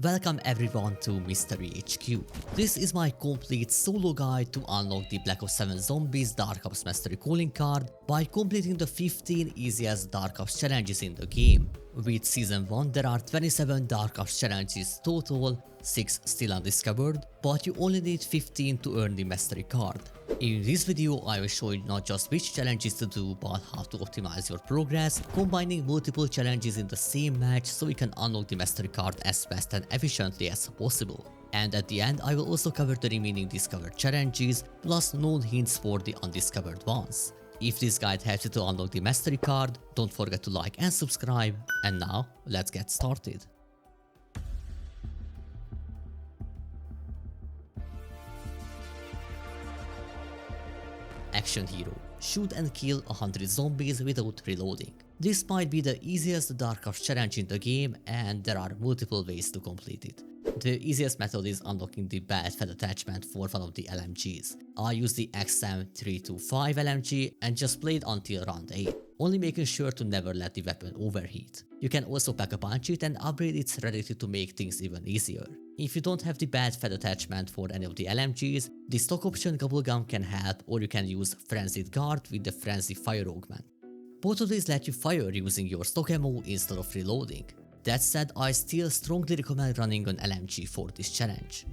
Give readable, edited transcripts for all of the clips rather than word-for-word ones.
Welcome everyone to MysteryHQ. This is my complete solo guide to unlock the BO7 Zombies Dark Ops Mastery calling card by completing the 15 easiest Dark Ops challenges in the game. With Season 1 there are 27 Dark Ops challenges total, 6 still undiscovered, but you only need 15 to earn the Mastery card. In this video I will show you not just which challenges to do but how to optimize your progress, combining multiple challenges in the same match so you can unlock the Mastery card as fast and efficiently as possible. And at the end I will also cover the remaining discovered challenges plus known hints for the undiscovered ones. If this guide helps you to unlock the Mastery card, don't forget to like and subscribe, and now let's get started. Action Hero. Shoot and kill 100 zombies without reloading. This might be the easiest Dark Ops challenge in the game and there are multiple ways to complete it. The easiest method is unlocking the bad fed attachment for one of the LMGs. I use the XM325 LMG and just played until round 8, only making sure to never let the weapon overheat. You can also pack a punch it and upgrade its rarity to make things even easier. If you don't have the bad fed attachment for any of the LMGs, the stock option Bubblegum can help, or you can use Frenzied Guard with the Frenzy Fire Augment. Both of these let you fire using your stock ammo instead of reloading. That said, I still strongly recommend running an LMG for this challenge.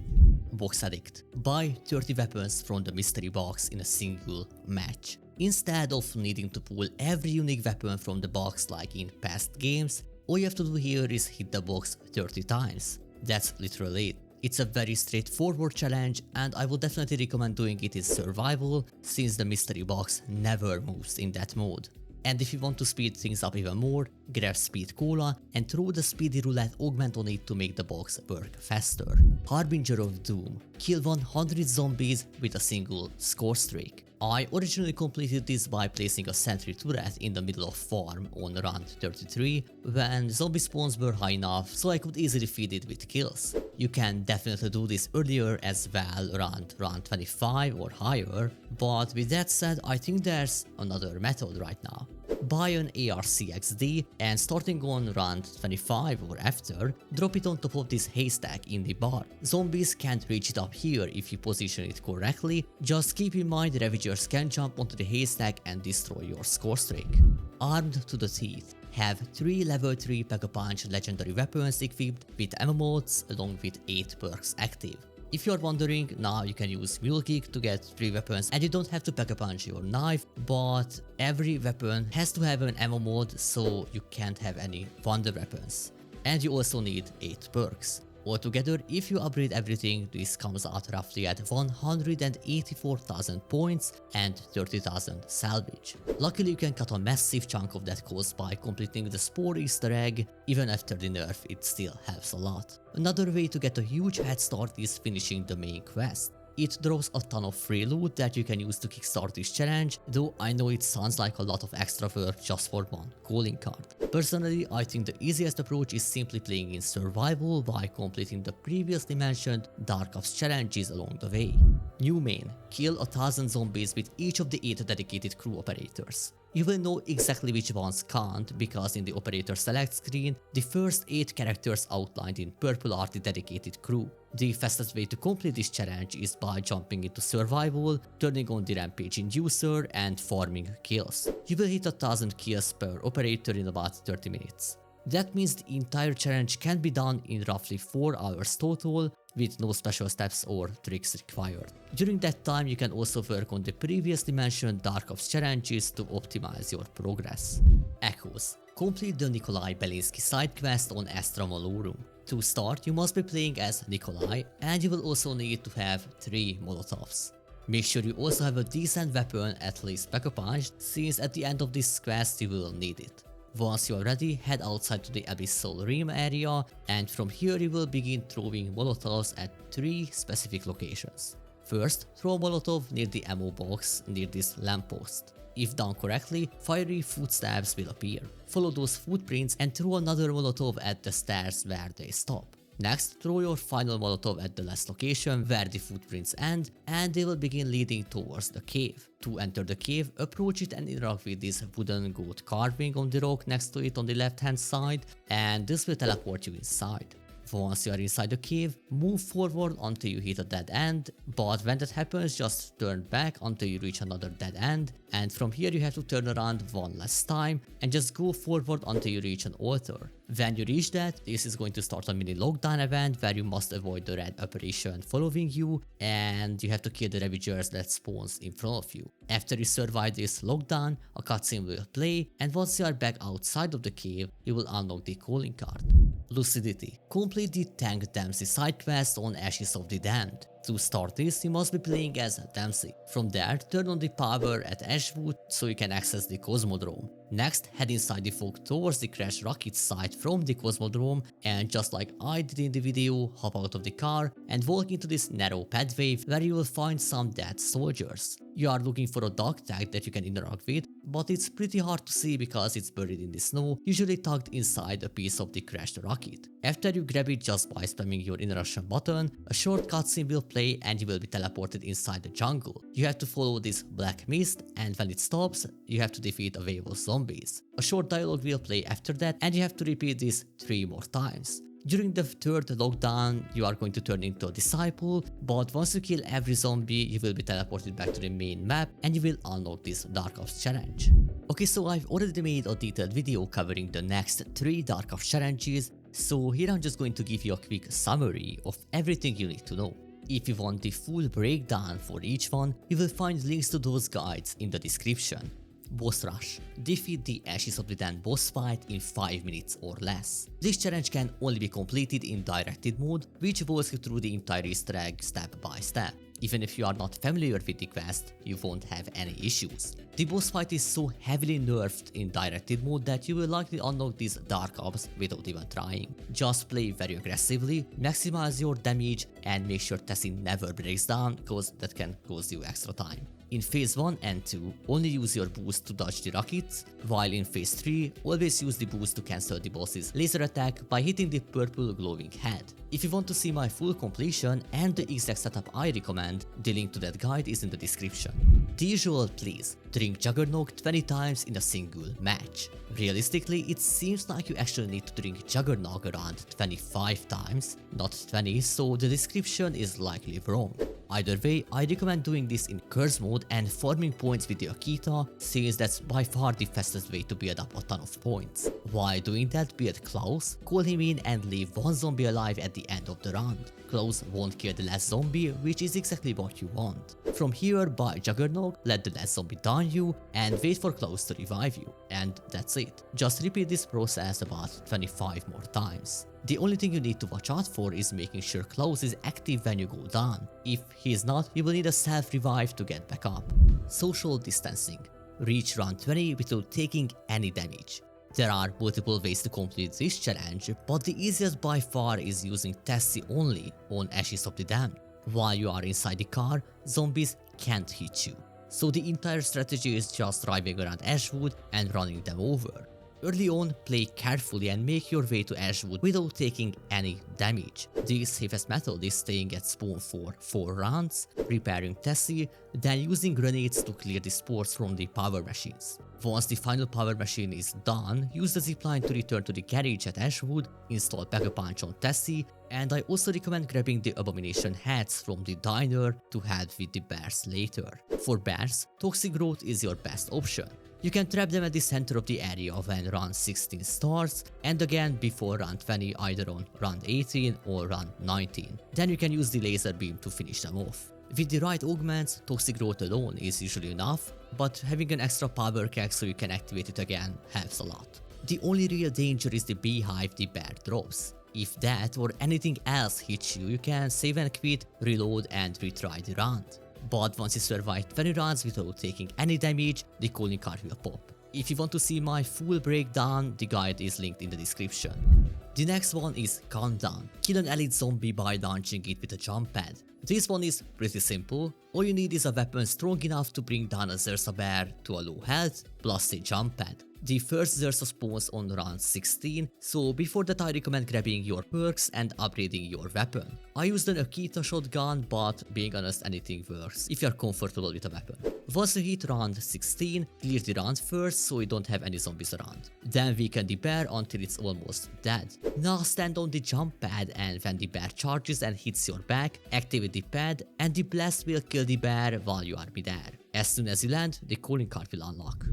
Box Addict. Buy 30 weapons from the mystery box in a single match. Instead of needing to pull every unique weapon from the box like in past games, all you have to do here is hit the box 30 times. That's literally it. It's a very straightforward challenge and I would definitely recommend doing it in survival since the mystery box never moves in that mode. And if you want to speed things up even more, grab Speed Cola and throw the Speedy Roulette augment on it to make the box work faster. Harbinger of Doom. Kill 100 zombies with a single score streak. I originally completed this by placing a sentry turret in the middle of farm on round 33 when zombie spawns were high enough so I could easily feed it with kills. You can definitely do this earlier as well, around round 25 or higher, but with that said I think there's another method right now. Buy an ARCXD and starting on round 25 or after, drop it on top of this haystack in the bar. Zombies can't reach it up here if you position it correctly, just keep in mind the Ravagers can jump onto the haystack and destroy your score streak. Armed to the teeth. Have 3 level 3 Pack-a-Punch legendary weapons equipped with ammo modes along with 8 perks active. If you are wondering, now you can use Mule Kick to get 3 weapons and you don't have to Pack-a-Punch your knife, but every weapon has to have an ammo mode so you can't have any wonder weapons. And you also need 8 perks. Altogether, if you upgrade everything, this comes out roughly at 184,000 points and 30,000 salvage. Luckily you can cut a massive chunk of that cost by completing the Spore Easter egg. Even after the nerf it still helps a lot. Another way to get a huge head start is finishing the main quest. It drops a ton of free loot that you can use to kickstart this challenge, though I know it sounds like a lot of extra work just for one calling card. Personally, I think the easiest approach is simply playing in survival by completing the previously mentioned Dark Ops challenges along the way. New main. Kill 1000 zombies with each of the 8 dedicated crew operators. You will know exactly which ones can't because in the operator select screen, the first 8 characters outlined in purple are the dedicated crew. The fastest way to complete this challenge is by jumping into survival, turning on the rampage inducer and farming kills. You will hit 1000 kills per operator in about 30 minutes. That means the entire challenge can be done in roughly 4 hours total, with no special steps or tricks required. During that time you can also work on the previously mentioned Dark Ops challenges to optimize your progress. Echoes. Complete the Nikolai Belinsky side quest on Astra Malorum. To start you must be playing as Nikolai and you will also need to have 3 Molotovs. Make sure you also have a decent weapon, at least Pack-a-Punch, since at the end of this quest you will need it. Once you are ready, head outside to the Abyssal Rim area and from here you will begin throwing Molotovs at 3 specific locations. First, throw a Molotov near the ammo box near this lamppost. If done correctly, fiery footsteps will appear. Follow those footprints and throw another Molotov at the stairs where they stop. Next, throw your final Molotov at the last location where the footprints end and they will begin leading towards the cave. To enter the cave, approach it and interact with this wooden goat carving on the rock next to it on the left hand side, and this will teleport you inside. Once you are inside the cave, move forward until you hit a dead end, but when that happens just turn back until you reach another dead end, and from here you have to turn around one last time and just go forward until you reach an altar. When you reach that, this is going to start a mini lockdown event where you must avoid the red apparition following you, and you have to kill the Ravagers that spawns in front of you. After you survive this lockdown, a cutscene will play, and once you are back outside of the cave, you will unlock the calling card. Lucidity. Complete the Tank Dempsey side quest on Ashes of the Damned. To start this, you must be playing as Dempsey. From there, turn on the power at Ashwood so you can access the Cosmodrome. Next, head inside the fog towards the crashed rocket site from the Cosmodrome, and just like I did in the video, hop out of the car and walk into this narrow pathway where you will find some dead soldiers. You are looking for a dog tag that you can interact with, but it's pretty hard to see because it's buried in the snow, usually tucked inside a piece of the crashed rocket. After you grab it just by spamming your interaction button, a short cutscene will play and you will be teleported inside the jungle. You have to follow this black mist, and when it stops, you have to defeat a wave of zombies. A short dialogue will play after that, and you have to repeat this 3 more times. During the third lockdown, you are going to turn into a disciple, but once you kill every zombie, you will be teleported back to the main map and you will unlock this Dark Ops challenge. Okay, so I've already made a detailed video covering the next 3 Dark Ops challenges, so here I'm just going to give you a quick summary of everything you need to know. If you want the full breakdown for each one, you will find links to those guides in the description. Boss Rush. Defeat the Ashes of the Damned boss fight in 5 minutes or less. This challenge can only be completed in directed mode, which walks you through the entire Easter egg step by step. Even if you are not familiar with the quest, you won't have any issues. The boss fight is so heavily nerfed in directed mode that you will likely unlock these Dark Ops without even trying. Just play very aggressively, maximize your damage, and make sure Tessie never breaks down, cause that can cause you extra time. In phase 1 and 2, only use your boost to dodge the rockets, while in phase 3, always use the boost to cancel the boss's laser attack by hitting the purple glowing head. If you want to see my full completion and the exact setup I recommend, the link to that guide is in the description. The usual please, drink Juggernog 20 times in a single match. Realistically, it seems like you actually need to drink Juggernog around 25 times, not 20, so the description is likely wrong. Either way, I recommend doing this in curse mode and farming points with the Akita, since that's by far the fastest way to build up a ton of points. While doing that, build Klaus, call him in and leave one zombie alive at the end of the round. Klaus won't kill the last zombie, which is exactly what you want. From here, buy Juggernog, let the last zombie down you, and wait for Klaus to revive you. And that's it. Just repeat this process about 25 more times. The only thing you need to watch out for is making sure Klaus is active when you go down. If he is not, you will need a self-revive to get back up. Social distancing. Reach round 20 without taking any damage. There are multiple ways to complete this challenge, but the easiest by far is using Tessie only on Ashes of the Damned. While you are inside the car, zombies can't hit you. So the entire strategy is just driving around Ashwood and running them over. Early on, play carefully and make your way to Ashwood without taking any damage. The safest method is staying at spawn for 4 rounds, repairing Tessie, then using grenades to clear the spores from the power machines. Once the final power machine is done, use the zipline to return to the garage at Ashwood, install Pack a Punch on Tessie, and I also recommend grabbing the Abomination hats from the diner to head with the bears later. For bears, Toxic Growth is your best option. You can trap them at the center of the area when round 16 starts, and again before round 20 either on round 18 or round 19. Then you can use the laser beam to finish them off. With the right augments, Toxic Growth alone is usually enough, but having an extra power keg so you can activate it again helps a lot. The only real danger is the beehive the bear drops. If that or anything else hits you, you can save and quit, reload and retry the round. But once you survive 20 rounds without taking any damage, the calling card will pop. If you want to see my full breakdown, the guide is linked in the description. The next one is Countdown. Kill an elite zombie by launching it with a jump pad. This one is pretty simple. All you need is a weapon strong enough to bring down a Zersa bear to a low health, plus a jump pad. The first Zersa spawns on round 16, so before that I recommend grabbing your perks and upgrading your weapon. I used an Akita shotgun, but being honest, anything works if you are comfortable with a weapon. Once you hit round 16, clear the round first so you don't have any zombies around. Then weaken the bear until it's almost dead. Now stand on the jump pad, and when the bear charges and hits your back, activate the pad and the blast will kill the bear while you are midair. As soon as you land, the calling card will unlock.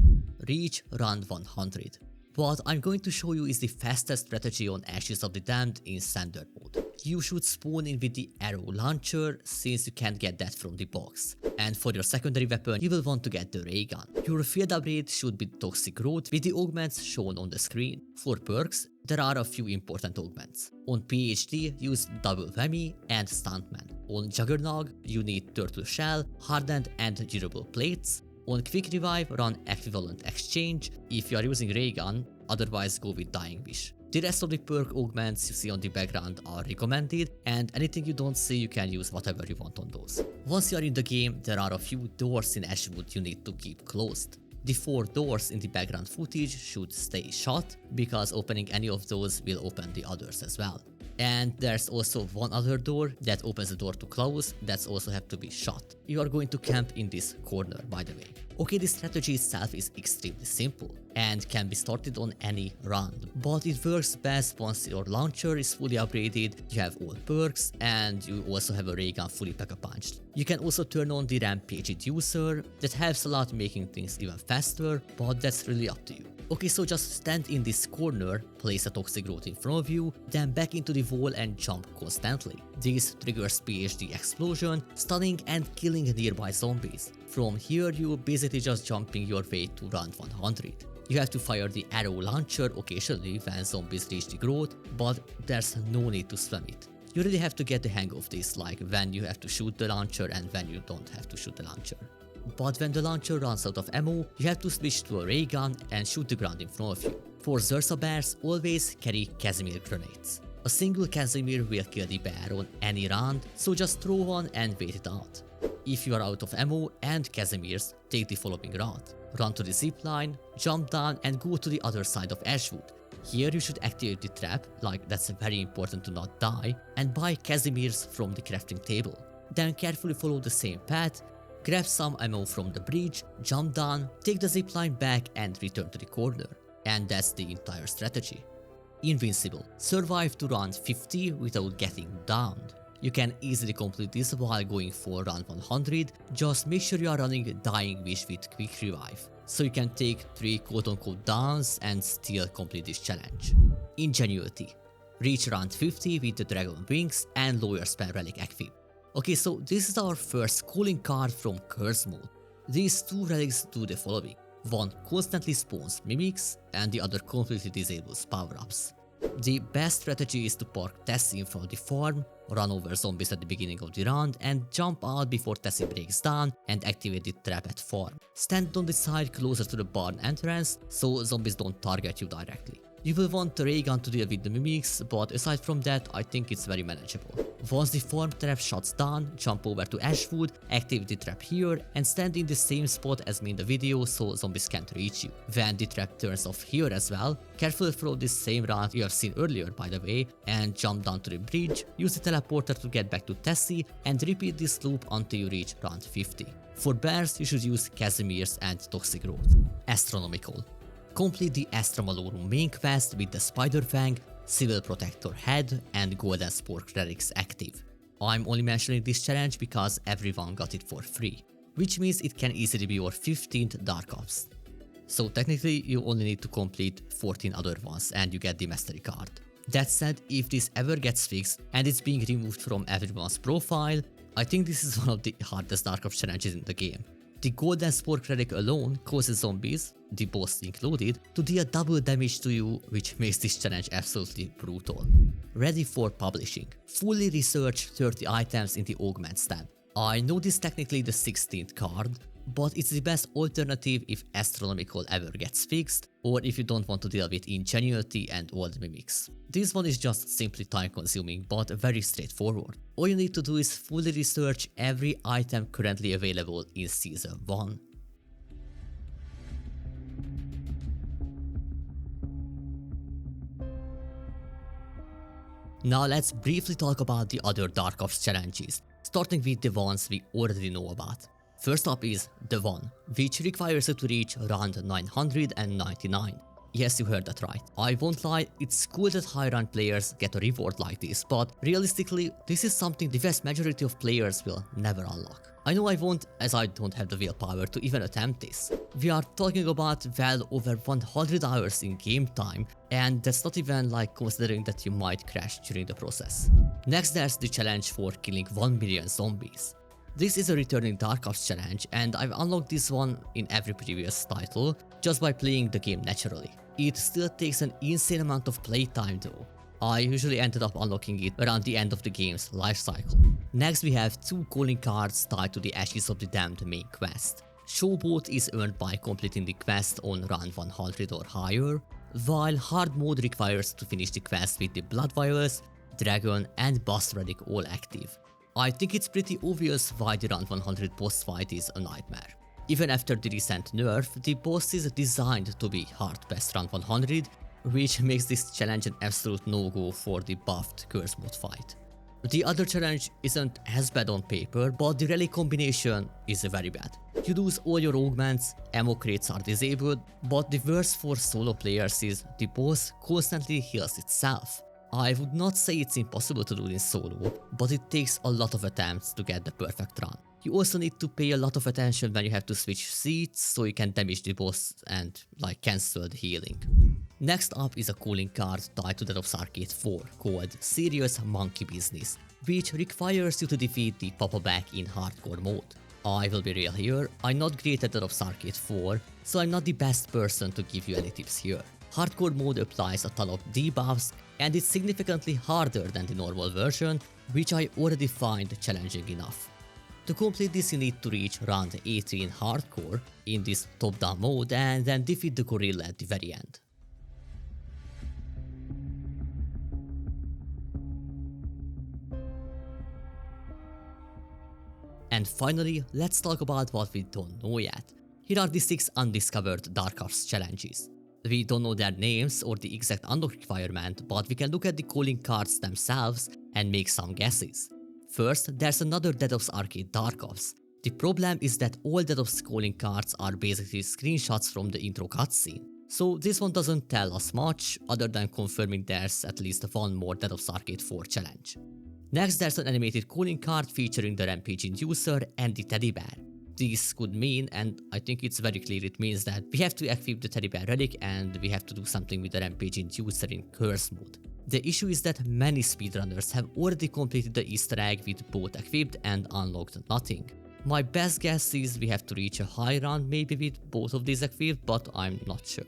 Reach round 100. What I'm going to show you is the fastest strategy on Ashes of the Damned in standard mode. You should spawn in with the arrow launcher since you can't get that from the box. And for your secondary weapon, you will want to get the ray gun. Your field upgrade should be Toxic Growth with the augments shown on the screen. For perks, there are a few important augments. On PhD, use Double Whammy and Stuntman. On Juggernog, you need Turtle Shell, Hardened and Durable Plates. On Quick Revive, run Equivalent Exchange if you are using Ray Gun, otherwise go with Dying Wish. The rest of the perk augments you see on the background are recommended, and anything you don't see you can use whatever you want on those. Once you are in the game, there are a few doors in Ashwood you need to keep closed. The 4 doors in the background footage should stay shut, because opening any of those will open the others as well. And there's also one other door that opens the door to close, that's also have to be shut. You are going to camp in this corner, by the way. Okay, the strategy itself is extremely simple and can be started on any round, but it works best once your launcher is fully upgraded, you have all perks, and you also have a ray gun fully pack-a-punched. You can also turn on the Rampage Inducer, that helps a lot making things even faster, but that's really up to you. Okay, so just stand in this corner, place a Toxic Growth in front of you, then back into the wall and jump constantly. This triggers PhD explosion, stunning and killing nearby zombies. From here you basically just jumping your way to round 100. You have to fire the arrow launcher occasionally when zombies reach the growth, but there's no need to spam it. You really have to get the hang of this, like when you have to shoot the launcher and when you don't have to shoot the launcher. But when the launcher runs out of ammo, you have to switch to a ray gun and shoot the ground in front of you. For Zersa bears, always carry Casimir grenades. A single Casimir will kill the bear on any round, so just throw one and wait it out. If you are out of ammo and Casimirs, take the following route. Run to the zipline, jump down and go to the other side of Ashwood. Here you should activate the trap, like that's very important to not die, and buy Casimirs from the crafting table. Then carefully follow the same path, grab some ammo from the bridge, jump down, take the zipline back and return to the corner. And that's the entire strategy. Invincible. Survive to round 50 without getting downed. You can easily complete this while going for round 100, just make sure you are running Dying Wish with Quick Revive, so you can take 3 quote-unquote downs and still complete this challenge. Ingenuity. Reach round 50 with the Dragon Wings and lower spell Relic equip. Okay, so this is our first calling card from Curse mode. These 2 relics do the following. One constantly spawns mimics and the other completely disables power-ups. The best strategy is to park Tessie in front of the farm, run over zombies at the beginning of the round and jump out before Tessie breaks down and activate the trap at farm. Stand on the side closer to the barn entrance so zombies don't target you directly. You will want the ray gun to deal with the mimics, but aside from that I think it's very manageable. Once the farm trap shuts down, jump over to Ashwood, activate the trap here and stand in the same spot as me in the video so zombies can't reach you. When the trap turns off here as well, carefully follow this same route you have seen earlier by the way and jump down to the bridge, use the teleporter to get back to Tessie and repeat this loop until you reach round 50. For bears you should use Casimirs and Toxic Growth. Astronomical. Complete the Astra Malorum main quest with the Spider Fang, Civil Protector Head and Golden Spork relics active. I'm only mentioning this challenge because everyone got it for free, which means it can easily be your 15th Dark Ops. So technically you only need to complete 14 other ones and you get the mastery card. That said, if this ever gets fixed and it's being removed from everyone's profile, I think this is one of the hardest Dark Ops challenges in the game. The Golden Spork relic alone causes zombies, the boss included, to deal double damage to you, which makes this challenge absolutely brutal. Ready for publishing. Fully research 30 items in the Augments tab. I know this is technically the 16th card, but it's the best alternative if Astronomical ever gets fixed, or if you don't want to deal with Ingenuity and all the mimics. This one is just simply time consuming but very straightforward. All you need to do is fully research every item currently available in Season 1. Now let's briefly talk about the other Dark Ops challenges, starting with the ones we already know about. First up is the one, which requires you to reach round 999. Yes, you heard that right. I won't lie, it's cool that high rank players get a reward like this, but realistically, this is something the vast majority of players will never unlock. I know I won't, as I don't have the willpower to even attempt this. We are talking about well over 100 hours in game time, and that's not even like considering that you might crash during the process. Next, there's the challenge for killing 1 million zombies. This is a returning Dark Ops challenge, and I've unlocked this one in every previous title just by playing the game naturally. It still takes an insane amount of playtime though. I usually ended up unlocking it around the end of the game's life cycle. Next we have 2 calling cards tied to the Ashes of the Damned main quest. Showboat is earned by completing the quest on round 100 or higher, while hard mode requires to finish the quest with the Blood Virus, Dragon and Boss Relic all active. I think it's pretty obvious why the round 100 boss fight is a nightmare. Even after the recent nerf, the boss is designed to be hard past round 100, which makes this challenge an absolute no-go for the buffed curse mode fight. The other challenge isn't as bad on paper, but the relic combination is very bad. You lose all your augments, ammo crates are disabled, but the worst for solo players is the boss constantly heals itself. I would not say it's impossible to do in solo, but it takes a lot of attempts to get the perfect run. You also need to pay a lot of attention when you have to switch seats so you can damage the boss and cancel the healing. Next up is a calling card tied to Dead Ops Arcade 4 called Serious Monkey Business, which requires you to defeat the Papa-Back in hardcore mode. I will be real here, I'm not great at Dead Ops Arcade 4, so I'm not the best person to give you any tips here. Hardcore mode applies a ton of debuffs and it's significantly harder than the normal version, which I already find challenging enough. To complete this you need to reach round 80 in hardcore in this top-down mode and then defeat the gorilla at the very end. And finally, let's talk about what we don't know yet. Here are the 6 Undiscovered Dark Ops challenges. We don't know their names or the exact unlock requirement, but we can look at the calling cards themselves and make some guesses. First, there's another Dead Ops Arcade Dark Ops. The problem is that all Dead Ops calling cards are basically screenshots from the intro cutscene. So this one doesn't tell us much other than confirming there's at least one more Dead Ops Arcade 4 challenge. Next, there's an animated calling card featuring the Rampage Inducer and the Teddy Bear. This could mean, and I think it's very clear it means that we have to equip the Teddy Bear relic and we have to do something with the Rampage Inducer in curse mode. The issue is that many speedrunners have already completed the Easter egg with both equipped and unlocked nothing. My best guess is we have to reach a high round maybe with both of these equipped, but I'm not sure.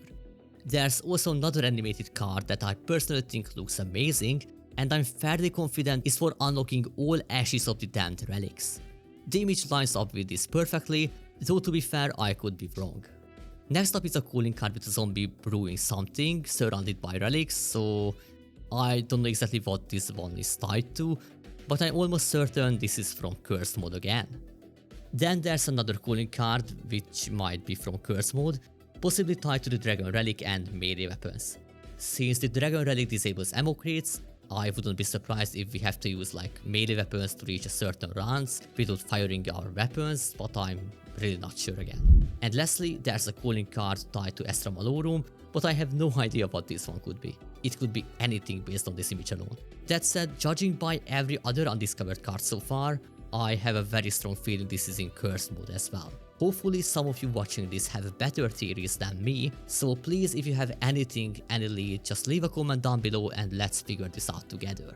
There's also another animated card that I personally think looks amazing, and I'm fairly confident is for unlocking all Ashes of the Damned relics. The image lines up with this perfectly, though to be fair I could be wrong. Next up is a calling card with a zombie brewing something surrounded by relics, so I don't know exactly what this one is tied to, but I'm almost certain this is from curse mode again. Then there's another calling card which might be from curse mode, possibly tied to the Dragon Relic and melee weapons. Since the Dragon Relic disables ammo crates, I wouldn't be surprised if we have to use melee weapons to reach a certain rounds without firing our weapons, but I'm really not sure again. And lastly, there's a calling card tied to Astra Malorum, but I have no idea what this one could be. It could be anything based on this image alone. That said, judging by every other undiscovered card so far, I have a very strong feeling this is in curse mode as well. Hopefully some of you watching this have better theories than me, so please if you have anything, any lead, just leave a comment down below and let's figure this out together.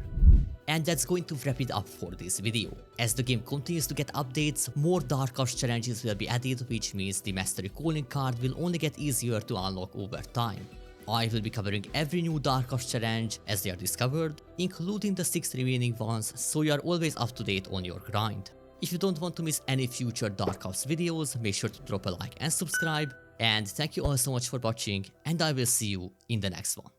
And that's going to wrap it up for this video. As the game continues to get updates, more Dark Ops challenges will be added, which means the Mastery calling card will only get easier to unlock over time. I will be covering every new Dark Ops challenge as they are discovered, including the 6 remaining ones, so you are always up to date on your grind. If you don't want to miss any future Dark Ops videos, make sure to drop a like and subscribe, and thank you all so much for watching, and I will see you in the next one.